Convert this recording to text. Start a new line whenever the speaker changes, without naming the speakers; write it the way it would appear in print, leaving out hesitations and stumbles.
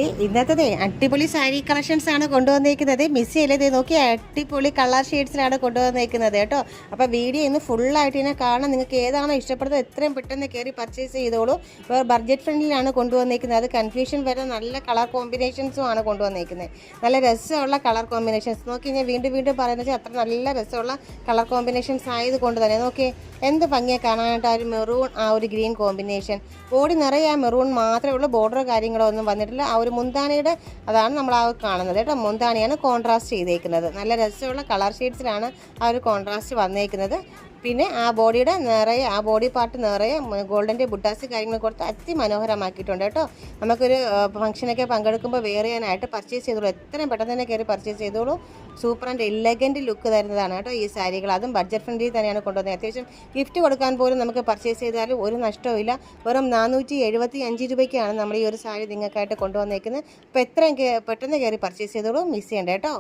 ഇന്നത്തെ അടിപൊളി സാരി കളക്ഷൻസ് ആണ് കൊണ്ടുവന്നേക്കുന്നത്. മിസ് ചെയ്യല്ലേ, നോക്കി അടിപൊളി കളർ ഷെയ്ഡ്സിലാണ് കൊണ്ടുവന്നേക്കുന്നത് കേട്ടോ. അപ്പോൾ വീഡിയോ ഇന്ന് ഫുള്ളായിട്ട് ഇതിനെ കാണാൻ നിങ്ങൾക്ക് ഏതാണോ ഇഷ്ടപ്പെടുന്നത് എത്രയും പെട്ടെന്ന് കയറി പർച്ചേസ് ചെയ്തോളൂ. ഇപ്പോൾ ബഡ്ജറ്റ് ഫ്രണ്ട്ലിയാണ് കൊണ്ടുവന്നേക്കുന്നത്. അത് കൺഫ്യൂഷൻ വരെ നല്ല കളർ കോമ്പിനേഷൻസും ആണ് കൊണ്ടുവന്നേക്കുന്നത്. നല്ല രസമുള്ള കളർ കോമ്പിനേഷൻസ് നോക്കി ഞാൻ വീണ്ടും വീണ്ടും പറയുന്നത് അത്ര നല്ല രസമുള്ള കളർ കോമ്പിനേഷൻസ് ആയതുകൊണ്ട് തന്നെ നോക്കി എന്ത് ഭംഗിയാണ് കാണാനായിട്ട്. ആ ഒരു മെറൂൺ, ആ ഒരു ഗ്രീൻ കോമ്പിനേഷൻ, ബോഡി നിറയെ ആ മെറൂൺ മാത്രമേ ഉള്ളൂ. ബോർഡർ കാര്യങ്ങളോ ഒന്നും വന്നിട്ടില്ല. ആ ഒരു മുന്താണിയുടെ അതാണ് നമ്മൾ ആ കാണുന്നത് കേട്ടോ. മുന്താണിയാണ് കോൺട്രാസ്റ്റ് ചെയ്തേക്കുന്നത്. നല്ല രസമുള്ള കളർ ഷെയ്ഡ്സിലാണ് ആ ഒരു കോൺട്രാസ്റ്റ് വന്നേക്കുന്നത്. പിന്നെ ആ ബോഡിയുടെ നിറയെ, ആ ബോഡി പാർട്ട് നിറയെ ഗോൾഡൻ്റെ ബുട്ടാസ് കാര്യങ്ങൾ കൊടുത്ത് അതിമനോഹരമാക്കിയിട്ടുണ്ട് കേട്ടോ. നമുക്കൊരു ഫംഗ്ഷനൊക്കെ പങ്കെടുക്കുമ്പോൾ വെയർ ചെയ്യാനായിട്ട് പർച്ചേസ് ചെയ്തോളൂ. എത്രയും പെട്ടെന്ന് തന്നെ കയറി പർച്ചേസ് ചെയ്തോളൂ. സൂപ്പർ ആൻഡ് എലഗൻറ്റ് ലുക്ക് തരുന്നതാണ് കേട്ടോ ഈ സാരികൾ. അതും ബഡ്ജറ്റ് ഫ്രണ്ട്ലി തന്നെയാണ് കൊണ്ടുവന്നത്. അത്യാവശ്യം ഗിഫ്റ്റ് കൊടുക്കാൻ പോലും നമുക്ക് പർച്ചേസ് ചെയ്താലും ഒരു നഷ്ടവും ഇല്ല. വെറും 475 രൂപയ്ക്കാണ് നമ്മൾ ഈ ഒരു സാരി നിങ്ങൾക്കായിട്ട് കൊണ്ടുവന്നേക്കുന്നത്. അപ്പോൾ എത്രയും പെട്ടെന്ന് കയറി പർച്ചേസ് ചെയ്തോളൂ, മിസ് ചെയ്യണ്ട കേട്ടോ.